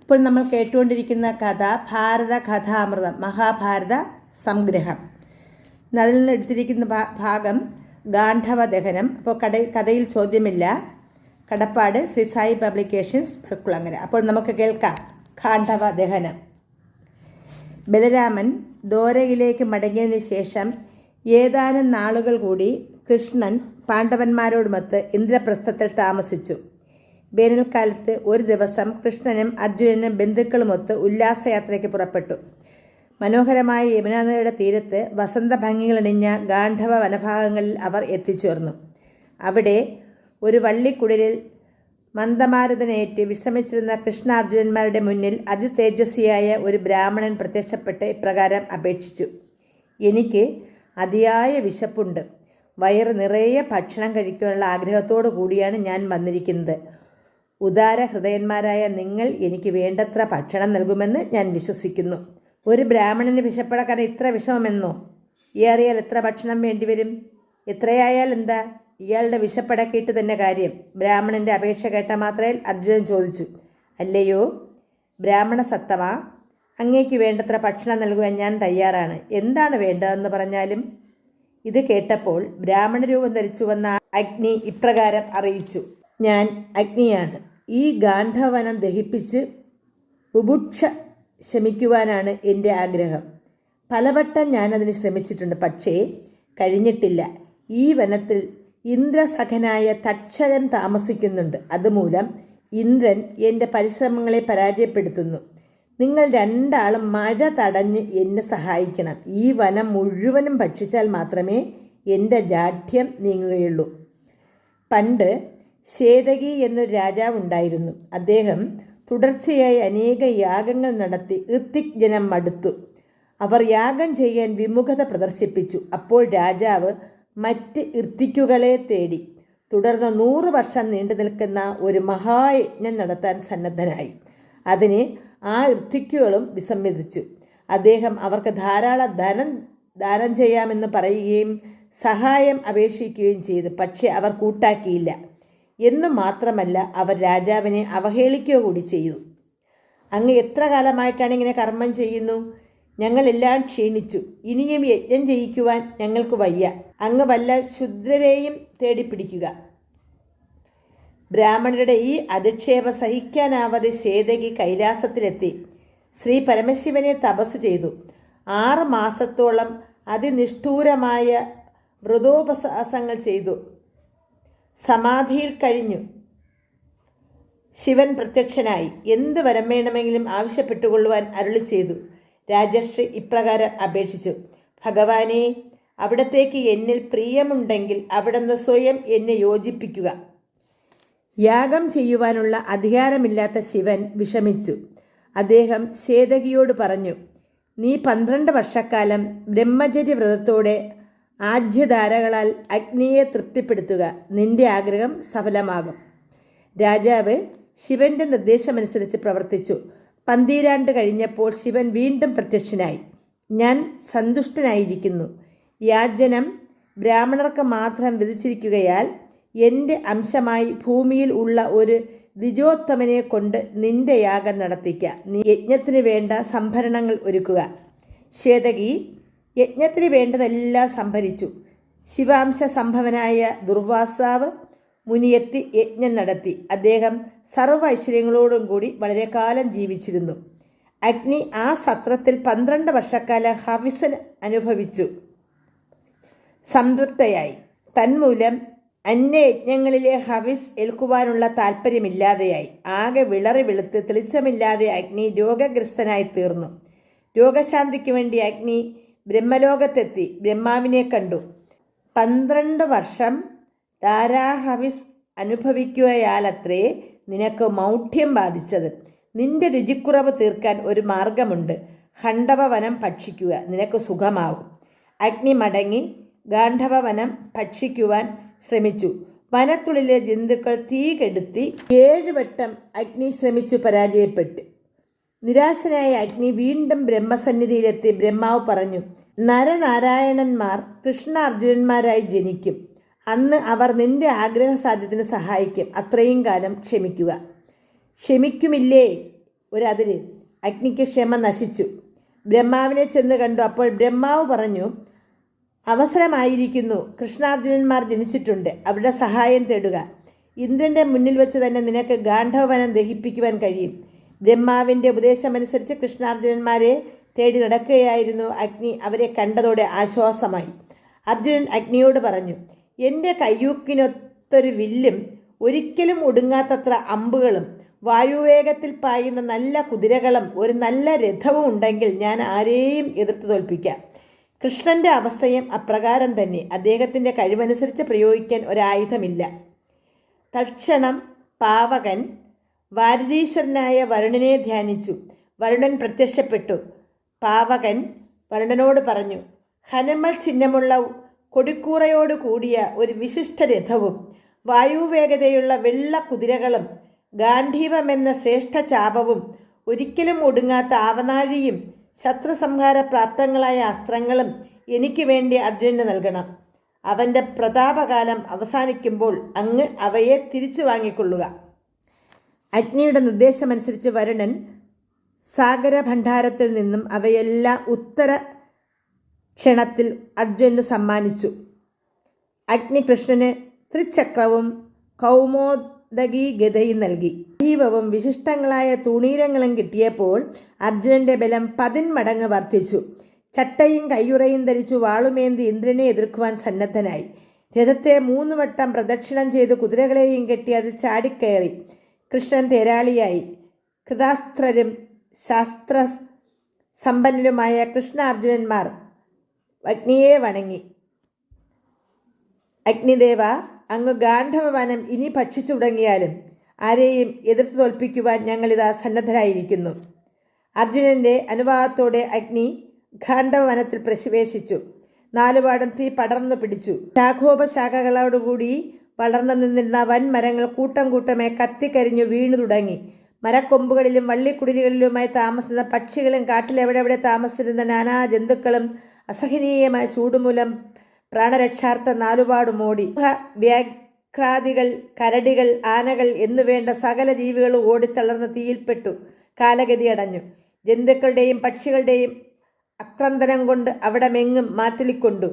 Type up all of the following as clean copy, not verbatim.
ഇപ്പോൾ നമ്മൾ കേട്ടുകൊണ്ടിരിക്കുന്ന കഥ ഭാരത കഥാമൃതം, മഹാഭാരത സംഗ്രഹം. അതിൽ നിന്ന് എടുത്തിരിക്കുന്ന ഭാഗം ഗാന്ധവ ദഹനം. അപ്പോൾ കഥയിൽ ചോദ്യമില്ല. കടപ്പാട് ശ്രീ സായി പബ്ലിക്കേഷൻസ്, പൽക്കുളങ്ങര. അപ്പോൾ നമുക്ക് കേൾക്കാം ഗാന്ധവ ദഹനം. ബലരാമൻ ദ്വാരകയിലേക്ക് മടങ്ങിയതിന് ശേഷം ഏതാനും നാളുകൾ കൂടി കൃഷ്ണൻ പാണ്ഡവന്മാരോടുമൊത്ത് ഇന്ദ്രപ്രസ്ഥത്തിൽ താമസിച്ചു. വേനൽക്കാലത്ത് ഒരു ദിവസം കൃഷ്ണനും അർജുനനും ബന്ധുക്കളുമൊത്ത് ഉല്ലാസയാത്രയ്ക്ക് പുറപ്പെട്ടു. മനോഹരമായ യമുനാനദിയുടെ തീരത്ത് വസന്തഭംഗികളണിഞ്ഞ ഗാന്ധവ വനഭാഗങ്ങളിൽ അവർ എത്തിച്ചേർന്നു. അവിടെ ഒരു വള്ളിക്കുടിലിൽ മന്ദമാരുതനേറ്റ് വിശ്രമിച്ചിരുന്ന കൃഷ്ണാർജുനന്മാരുടെ മുന്നിൽ അതിതേജസ്വിയായ ഒരു ബ്രാഹ്മണൻ പ്രത്യക്ഷപ്പെട്ട് ഇപ്രകാരം അപേക്ഷിച്ചു: എനിക്ക് അതിയായ വിശപ്പുണ്ട്. വയറ് നിറയെ ഭക്ഷണം കഴിക്കാനുള്ള ആഗ്രഹത്തോടു കൂടിയാണ് ഞാൻ വന്നിരിക്കുന്നത്. ഉദാര ഹൃദയന്മാരായ നിങ്ങൾ എനിക്ക് വേണ്ടത്ര ഭക്ഷണം നൽകുമെന്ന് ഞാൻ വിശ്വസിക്കുന്നു. ഒരു ബ്രാഹ്മണന് വിശപ്പെടക്കാൻ ഇത്ര വിഷമമെന്നോ? ഏറിയാൽ എത്ര ഭക്ഷണം വേണ്ടിവരും? എത്രയായാൽ എന്താ? ഇയാളുടെ വിശപ്പടക്കിയിട്ട് തന്നെ കാര്യം. ബ്രാഹ്മണൻ്റെ അപേക്ഷ കേട്ട മാത്രയിൽ അർജുനൻ ചോദിച്ചു: അല്ലയോ ബ്രാഹ്മണ സത്തമാ, അങ്ങേക്ക് വേണ്ടത്ര ഭക്ഷണം നൽകുവാൻ ഞാൻ തയ്യാറാണ്. എന്താണ് വേണ്ടതെന്ന് പറഞ്ഞാലും. ഇത് കേട്ടപ്പോൾ ബ്രാഹ്മണ രൂപം ധരിച്ചു വന്ന അഗ്നി ഇപ്രകാരം അറിയിച്ചു: ഞാൻ അഗ്നിയാണ്. ഈ ഗാന്ധവനം ദഹിപ്പിച്ച് ബുഭുക്ഷ ശമിക്കുവാനാണ് എൻ്റെ ആഗ്രഹം. പലവട്ടം ഞാനതിന് ശ്രമിച്ചിട്ടുണ്ട്, പക്ഷേ കഴിഞ്ഞിട്ടില്ല. ഈ വനത്തിൽ ഇന്ദ്രസഖനായ തക്ഷകൻ താമസിക്കുന്നുണ്ട്. അതുമൂലം ഇന്ദ്രൻ എൻ്റെ പരിശ്രമങ്ങളെ പരാജയപ്പെടുത്തുന്നു. നിങ്ങൾ രണ്ടാളും മഴ തടഞ്ഞ് എന്നെ സഹായിക്കണം. ഈ വനം മുഴുവനും ഭക്ഷിച്ചാൽ മാത്രമേ എൻ്റെ ജാഠ്യം നീങ്ങുകയുള്ളൂ. പണ്ട് ശേതകി എന്നൊരു രാജാവുണ്ടായിരുന്നു. അദ്ദേഹം തുടർച്ചയായി അനേക യാഗങ്ങൾ നടത്തി ഋത്വിക് ജനം മടുത്തു. അവർ യാഗം ചെയ്യാൻ വിമുഖത പ്രദർശിപ്പിച്ചു. അപ്പോൾ രാജാവ് മറ്റ് ഋത്വിക്കുകളെ തേടി തുടർന്ന് 100 വർഷം നീണ്ടു നിൽക്കുന്ന ഒരു മഹായജ്ഞം നടത്താൻ സന്നദ്ധനായി. അതിന് ആ ഋത്വിക്കുകളും വിസമ്മതിച്ചു. അദ്ദേഹം അവർക്ക് ധാരാളം ദാനം ചെയ്യാമെന്ന് പറയുകയും സഹായം അപേക്ഷിക്കുകയും ചെയ്തു. പക്ഷേ അവർ കൂട്ടാക്കിയില്ല. എന്നു മാത്രമല്ല, അവർ രാജാവിനെ അവഹേളിക്കുക കൂടി ചെയ്തു. അങ്ങ് എത്ര കാലമായിട്ടാണ് ഇങ്ങനെ കർമ്മം ചെയ്യുന്നു? ഞങ്ങളെല്ലാം ക്ഷീണിച്ചു. ഇനിയും യജ്ഞം ചെയ്യിക്കുവാൻ ഞങ്ങൾക്ക് വയ്യ. അങ്ങ് വല്ല ശുദ്രരെയും തേടിപ്പിടിക്കുക. ബ്രാഹ്മണരുടെ ഈ അധിക്ഷേപം സഹിക്കാനാവാതെ ശേതകി കൈലാസത്തിലെത്തി ശ്രീ പരമശിവനെ തപസ് ചെയ്തു. 6 മാസത്തോളം അതിനിഷ്ഠൂരമായ വ്രതോപവാസങ്ങൾ ചെയ്തു. സമാധിയിൽ കഴിഞ്ഞു. ശിവൻ പ്രത്യക്ഷനായി എന്ത് വരം വേണമെങ്കിലും ആവശ്യപ്പെട്ടുകൊള്ളുവാൻ അരുളി ചെയ്തു. രാജർഷി ഇപ്രകാരം അപേക്ഷിച്ചു: ഭഗവാനെ, അവിടത്തേക്ക് എന്നിൽ പ്രിയമുണ്ടെങ്കിൽ അവിടുന്ന് സ്വയം എന്നെ യോജിപ്പിക്കുക. യാഗം ചെയ്യുവാനുള്ള അധികാരമില്ലാത്ത ശിവൻ വിഷമിച്ചു. അദ്ദേഹം ശേതകിയോട് പറഞ്ഞു: നീ 12 വർഷക്കാലം ബ്രഹ്മചര്യ വ്രതത്തോടെ ആജ്യധാരകളാൽ അഗ്നിയെ തൃപ്തിപ്പെടുത്തുക. നിന്റെ ആഗ്രഹം സഫലമാകും. രാജാവ് ശിവന്റെ നിർദ്ദേശമനുസരിച്ച് പ്രവർത്തിച്ചു. 12 കഴിഞ്ഞപ്പോൾ ശിവൻ വീണ്ടും പ്രത്യക്ഷനായി: ഞാൻ സന്തുഷ്ടനായിരിക്കുന്നു. യാചനം ബ്രാഹ്മണർക്ക് മാത്രം വിധിച്ചിരിക്കുകയാൽ എൻ്റെ അംശമായി ഭൂമിയിൽ ഉള്ള ഒരു ദ്വിജോത്തമനെ കൊണ്ട് നിന്റെ യാഗം നടത്തിക്കുക. നീ യജ്ഞത്തിന് വേണ്ട സംഭരണങ്ങൾ ഒരുക്കുക. ശേതകി യജ്ഞത്തിന് വേണ്ടതെല്ലാം സംഭരിച്ചു. ശിവാംശ സംഭവനായ ദുർവാസാവ് മുനിയെത്തി യജ്ഞം നടത്തി. അദ്ദേഹം സർവ്വ ഐശ്വര്യങ്ങളോടും കൂടി വളരെ കാലം ജീവിച്ചിരുന്നു. അഗ്നി ആ സത്രത്തിൽ 12 വർഷക്കാലം ഹവിസ് അനുഭവിച്ചു സംതൃപ്തയായി. തന്മൂലം അന്യയജ്ഞങ്ങളിലെ ഹവിസ് ഏൽക്കുവാനുള്ള താല്പര്യമില്ലാതെയായി. ആകെ വിളറി വെളുത്ത് തെളിച്ചമില്ലാതെ അഗ്നി രോഗഗ്രസ്തനായി തീർന്നു. രോഗശാന്തിക്ക് വേണ്ടി അഗ്നി ബ്രഹ്മലോകത്തെത്തി ബ്രഹ്മാവിനെ കണ്ടു. 12 വർഷം ധാരാഹവിസ് അനുഭവിക്കുകയാലത്രേ നിനക്ക് മൗഢ്യം ബാധിച്ചത്. നിന്റെ രുചിക്കുറവ് തീർക്കാൻ ഒരു മാർഗമുണ്ട്. ഖണ്ഡവവനം ഭക്ഷിക്കുക, നിനക്ക് സുഖമാവും. അഗ്നി മടങ്ങി ഗാന്ധവവനം ഭക്ഷിക്കുവാൻ ശ്രമിച്ചു. വനത്തുള്ളിലെ ജന്തുക്കൾ തീ കെടുത്തി 7 വട്ടം അഗ്നി ശ്രമിച്ചു പരാജയപ്പെട്ടു. നിരാശനായ അഗ്നി വീണ്ടും ബ്രഹ്മസന്നിധിയിലെത്തി ബ്രഹ്മാവ് പറഞ്ഞു: നരനാരായണന്മാർ കൃഷ്ണാർജുനന്മാരായി ജനിക്കും. അന്ന് അവർ നിന്റെ ആഗ്രഹസാധ്യത്തിന് സഹായിക്കും. അത്രയും കാലം ക്ഷമിക്കുക. ക്ഷമിക്കുമില്ലേ ഒരതിര്. അഗ്നിക്ക് ക്ഷമ നശിച്ചു. ബ്രഹ്മാവിനെ ചെന്ന് കണ്ടു. അപ്പോൾ ബ്രഹ്മാവ് പറഞ്ഞു, അവസരമായിരിക്കുന്നു, കൃഷ്ണാർജുനന്മാർ ജനിച്ചിട്ടുണ്ട്, അവരുടെ സഹായം തേടുക. ഇന്ദ്രൻ്റെ മുന്നിൽ വെച്ച് തന്നെ നിനക്ക് ഗാന്ധവവനം ദഹിപ്പിക്കുവാൻ കഴിയും. ബ്രഹ്മാവിൻ്റെ ഉപദേശമനുസരിച്ച് കൃഷ്ണാർജുനന്മാരെ തേടി നടക്കുകയായിരുന്നു അഗ്നി. അവരെ കണ്ടതോടെ ആശ്വാസമായി. അർജുനൻ അഗ്നിയോട് പറഞ്ഞു, എൻ്റെ കയ്യൂക്കിനൊത്തൊരു വില്ലും ഒരിക്കലും ഒടുങ്ങാത്തത്ര അമ്പുകളും വായുവേഗത്തിൽ പായുന്ന നല്ല കുതിരകളും ഒരു നല്ല രഥവും ഉണ്ടെങ്കിൽ ഞാൻ ആരെയും എതിർത്ത് തോൽപ്പിക്കാം. കൃഷ്ണൻ്റെ അവസ്ഥയും അപ്രകാരം തന്നെ. അദ്ദേഹത്തിൻ്റെ കഴിവനുസരിച്ച് പ്രയോഗിക്കാൻ ഒരായുധമില്ല. തൽക്ഷണം പാവകൻ വാരതീശ്വരനായ വരുണനെ ധ്യാനിച്ചു. വരുണൻ പ്രത്യക്ഷപ്പെട്ടു. പാവകൻ വരുണനോട് പറഞ്ഞു, ഹനുമൽ ചിഹ്നമുള്ള കൊടിക്കൂറയോട് കൂടിയ ഒരു വിശിഷ്ട രഥവും വായുവേഗതയുള്ള വെള്ള കുതിരകളും ഗാന്ധീവമെന്ന ശ്രേഷ്ഠ ചാപവും ഒരിക്കലും ഒടുങ്ങാത്ത ആവനാഴിയും ശത്രുസംഹാര പ്രാപ്തങ്ങളായ അസ്ത്രങ്ങളും എനിക്ക് വേണ്ടി അർജുനന് നൽകണം. അവൻ്റെ പ്രതാപകാലം അവസാനിക്കുമ്പോൾ അങ്ങ് അവയെ തിരിച്ചു വാങ്ങിക്കൊള്ളുക. അഗ്നിയുടെ നിർദ്ദേശമനുസരിച്ച് വരുണൻ സാഗരഭണ്ഡാരത്തിൽ നിന്നും അവയെല്ലാം ഉത്തര ക്ഷണത്തിൽ അർജുനന് സമ്മാനിച്ചു. അഗ്നി കൃഷ്ണന് ത്രിചക്രവും കൗമോദകി ഗദയും നൽകി. ജീവവും വിശിഷ്ടങ്ങളായ തൂണീരങ്ങളും കിട്ടിയപ്പോൾ അർജുനന്റെ ബലം 10 മടങ്ങ് വർദ്ധിച്ചു. ചട്ടയും കയ്യുറയും ധരിച്ചു വാളുമേന്തി ഇന്ദ്രനെ എതിർക്കുവാൻ സന്നദ്ധനായി. രഥത്തെ 3 വട്ടം പ്രദക്ഷിണം ചെയ്ത് കുതിരകളെയും കെട്ടി അത് ചാടിക്കയറി. കൃഷ്ണൻ തേരാളിയായി. കൃതാസ്ത്രരും ശാസ്ത്ര സമ്പന്നരുമായ കൃഷ്ണാർജുനന്മാർ അഗ്നിയെ വണങ്ങി. അഗ്നിദേവ, അങ്ങ് ഗാന്ധവവനം ഇനി ഭക്ഷിച്ചു തുടങ്ങിയാലും ആരെയും എതിർത്ത് തോൽപ്പിക്കുവാൻ ഞങ്ങളിതാ സന്നദ്ധരായിരിക്കുന്നു. അർജുനന്റെ അനുവാദത്തോടെ അഗ്നി ഗാന്ധവവനത്തിൽ പ്രവേശിച്ചു. 4 പാടും തീ പടർന്നു പിടിച്ചു. ശാഖോപശാഖകളോടുകൂടി വളർന്നു നിന്നിരുന്ന വൻമരങ്ങൾ കൂട്ടം കൂട്ടമേ കത്തിക്കരിഞ്ഞു വീണു തുടങ്ങി. മരക്കൊമ്പുകളിലും വള്ളിക്കുടിലുകളിലുമായി താമസിക്കുന്ന പക്ഷികളും കാട്ടിലെവിടെവിടെ താമസിച്ചിരുന്ന നാനാ ജന്തുക്കളും അസഹനീയമായ ചൂടുമൂലം പ്രാണരക്ഷാർത്ഥ 4 പാടും ഓടി. വ്യാഘ്രാദികൾ, കരടികൾ, ആനകൾ എന്നുവേണ്ട സകല ജീവികളും ഓടിത്തളർന്ന് തീയിൽപ്പെട്ടു കാലഗതി അടഞ്ഞു. ജന്തുക്കളുടെയും പക്ഷികളുടെയും അക്രന്ദനം കൊണ്ട് അവിടെ മെങ്ങും മാറ്റുലിക്കൊണ്ടു.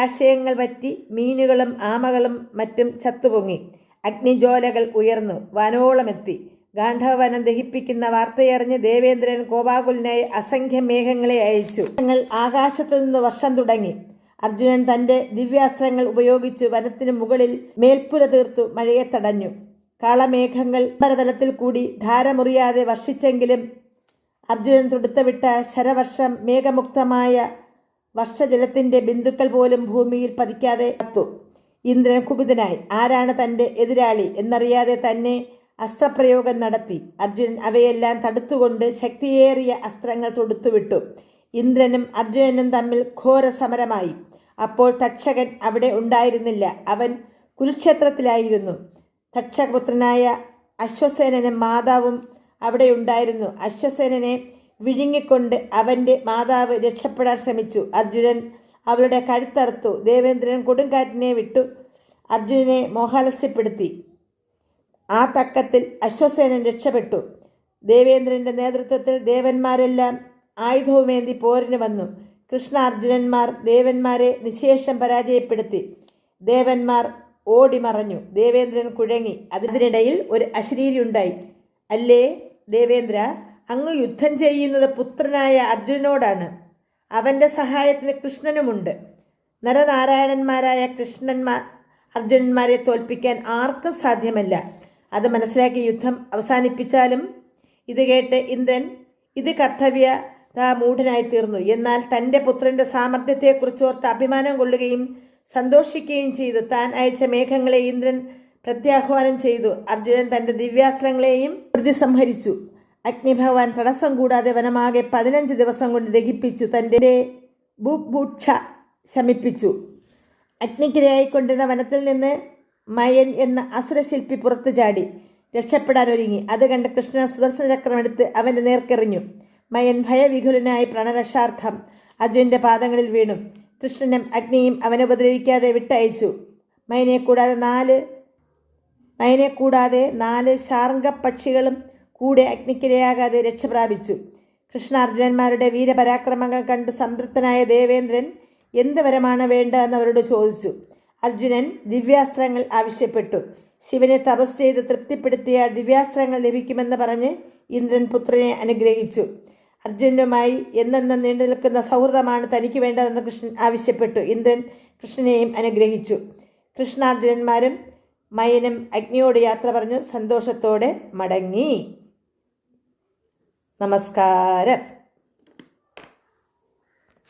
ആശയങ്ങൾ പറ്റി മീനുകളും ആമകളും മറ്റും ചത്തുപൊങ്ങി. അഗ്നിജ്വാലകൾ ഉയർന്നു വാനോളമെത്തി. ഗാന്ധവവനം ദഹിപ്പിക്കുന്ന വാർത്തയറിഞ്ഞ് ദേവേന്ദ്രൻ കോപാകുലനായി അസംഖ്യം മേഘങ്ങളെ അയച്ചു. ആകാശത്തു നിന്ന് വർഷം തുടങ്ങി. അർജുനൻ തൻ്റെ ദിവ്യാസ്ത്രങ്ങൾ ഉപയോഗിച്ച് വനത്തിനു മുകളിൽ മേൽപ്പുര തീർത്തു മഴയെ തടഞ്ഞു. കാളമേഘങ്ങൾ പരതലത്തിൽ കൂടി ധാരമുറിയാതെ വർഷിച്ചെങ്കിലും അർജുനൻ തൊടുത്തുവിട്ട ശരവർഷം മേഘമുക്തമായ വർഷജലത്തിൻ്റെ ബിന്ദുക്കൾ പോലും ഭൂമിയിൽ പതിക്കാതെ കാത്തു. ഇന്ദ്രൻ കുപിതനായി. ആരാണ് തൻ്റെ എതിരാളി എന്നറിയാതെ തന്നെ അസ്ത്രപ്രയോഗം നടത്തി. അർജുനൻ അവയെല്ലാം തടുത്തുകൊണ്ട് ശക്തിയേറിയ അസ്ത്രങ്ങൾ തൊടുത്തുവിട്ടു. ഇന്ദ്രനും അർജുനനും തമ്മിൽ ഘോര സമരമായി. അപ്പോൾ തക്ഷകൻ അവിടെ ഉണ്ടായിരുന്നില്ല. അവൻ കുരുക്ഷേത്രത്തിലായിരുന്നു. തക്ഷപുത്രനായ അശ്വസേനനും മാതാവും അവിടെ ഉണ്ടായിരുന്നു. അശ്വസേനനെ വിഴുങ്ങിക്കൊണ്ട് അവൻ്റെ മാതാവ് രക്ഷപ്പെടാൻ ശ്രമിച്ചു. അർജുനൻ അവളുടെ കഴുത്തറുത്തു. ദേവേന്ദ്രൻ കൊടുങ്കാറ്റിനെ വിട്ടു അർജുനനെ മോഹാലസ്യപ്പെടുത്തി. ആ തക്കത്തിൽ അശ്വസേനൻ രക്ഷപ്പെട്ടു. ദേവേന്ദ്രൻ്റെ നേതൃത്വത്തിൽ ദേവന്മാരെല്ലാം ആയുധവുമേന്തി പോരിന് വന്നു. കൃഷ്ണാർജുനന്മാർ ദേവന്മാരെ നിശേഷം പരാജയപ്പെടുത്തി. ദേവന്മാർ ഓടിമറഞ്ഞു. ദേവേന്ദ്രൻ കുഴങ്ങി. അതിനിടയിൽ ഒരു അശരീരി ഉണ്ടായി. അല്ലേ ദേവേന്ദ്ര, അങ്ങ് യുദ്ധം ചെയ്യുന്നത് പുത്രനായ അർജുനനോടാണ്. അവൻ്റെ സഹായത്തിന് കൃഷ്ണനുമുണ്ട്. നരനാരായണന്മാരായ അർജുനന്മാരെ തോൽപ്പിക്കാൻ ആർക്കും സാധ്യമല്ല. അത് മനസ്സിലാക്കി യുദ്ധം അവസാനിപ്പിച്ചാലും. ഇത് കേട്ട് ഇന്ദ്രൻ ഇത് കർത്തവ്യതാമൂഢനായി തീർന്നു. എന്നാൽ തൻ്റെ പുത്രൻ്റെ സാമർഥ്യത്തെക്കുറിച്ചോർത്ത് അഭിമാനം കൊള്ളുകയും സന്തോഷിക്കുകയും ചെയ്തു. താൻ അയച്ച മേഘങ്ങളെ ഇന്ദ്രൻ പ്രത്യാഹ്വാനം ചെയ്തു. അർജുനൻ തൻ്റെ ദിവ്യാസ്ത്രങ്ങളെയും പ്രതിസംഹരിച്ചു. അഗ്നിഭഗവാൻ തടസ്സം കൂടാതെ വനമാകെ 15 ദിവസം കൊണ്ട് ദഹിപ്പിച്ചു. തൻ്റെ ബുഭുക്ഷ ശമിപ്പിച്ചു. അഗ്നിക്കിരയായിക്കൊണ്ടിരുന്ന വനത്തിൽ നിന്ന് മയൻ എന്ന അസുരശില്പി പുറത്തു ചാടി രക്ഷപ്പെടാൻ ഒരുങ്ങി. അത് കണ്ട് കൃഷ്ണൻ സുദർശന ചക്രമെടുത്ത് അവൻ്റെ നേർക്കെറിഞ്ഞു. മയൻ ഭയവിഹുലനായി പ്രാണരക്ഷാർത്ഥം അർജുനൻ്റെ പാദങ്ങളിൽ വീണു. കൃഷ്ണനും അഗ്നിയും അവനെ ഉപദ്രവിക്കാതെ വിട്ടയച്ചു. മയനെ കൂടാതെ 4 ശാർംഗപക്ഷികളും കൂടെ അഗ്നിക്കിരയാകാതെ രക്ഷപ്രാപിച്ചു. കൃഷ്ണാർജുനന്മാരുടെ വീരപരാക്രമങ്ങൾ കണ്ട് സംതൃപ്തനായ ദേവേന്ദ്രൻ എന്ത് വരമാണ് വേണ്ടതെന്ന് അവരോട് ചോദിച്ചു. അർജുനൻ ദിവ്യാസ്ത്രങ്ങൾ ആവശ്യപ്പെട്ടു. ശിവനെ തപസ് ചെയ്ത് തൃപ്തിപ്പെടുത്തിയാൽ ദിവ്യാസ്ത്രങ്ങൾ ലഭിക്കുമെന്ന് പറഞ്ഞ് ഇന്ദ്രൻ പുത്രനെ അനുഗ്രഹിച്ചു. അർജുനനുമായി എന്നെന്നും നീണ്ടു നിൽക്കുന്ന സൗഹൃദമാണ് തനിക്ക് വേണ്ടതെന്ന് കൃഷ്ണൻ ആവശ്യപ്പെട്ടു. ഇന്ദ്രൻ കൃഷ്ണനെയും അനുഗ്രഹിച്ചു. കൃഷ്ണാർജുനന്മാരും മയനും അഗ്നിയോട് യാത്ര പറഞ്ഞു സന്തോഷത്തോടെ മടങ്ങി. നമസ്കാരം.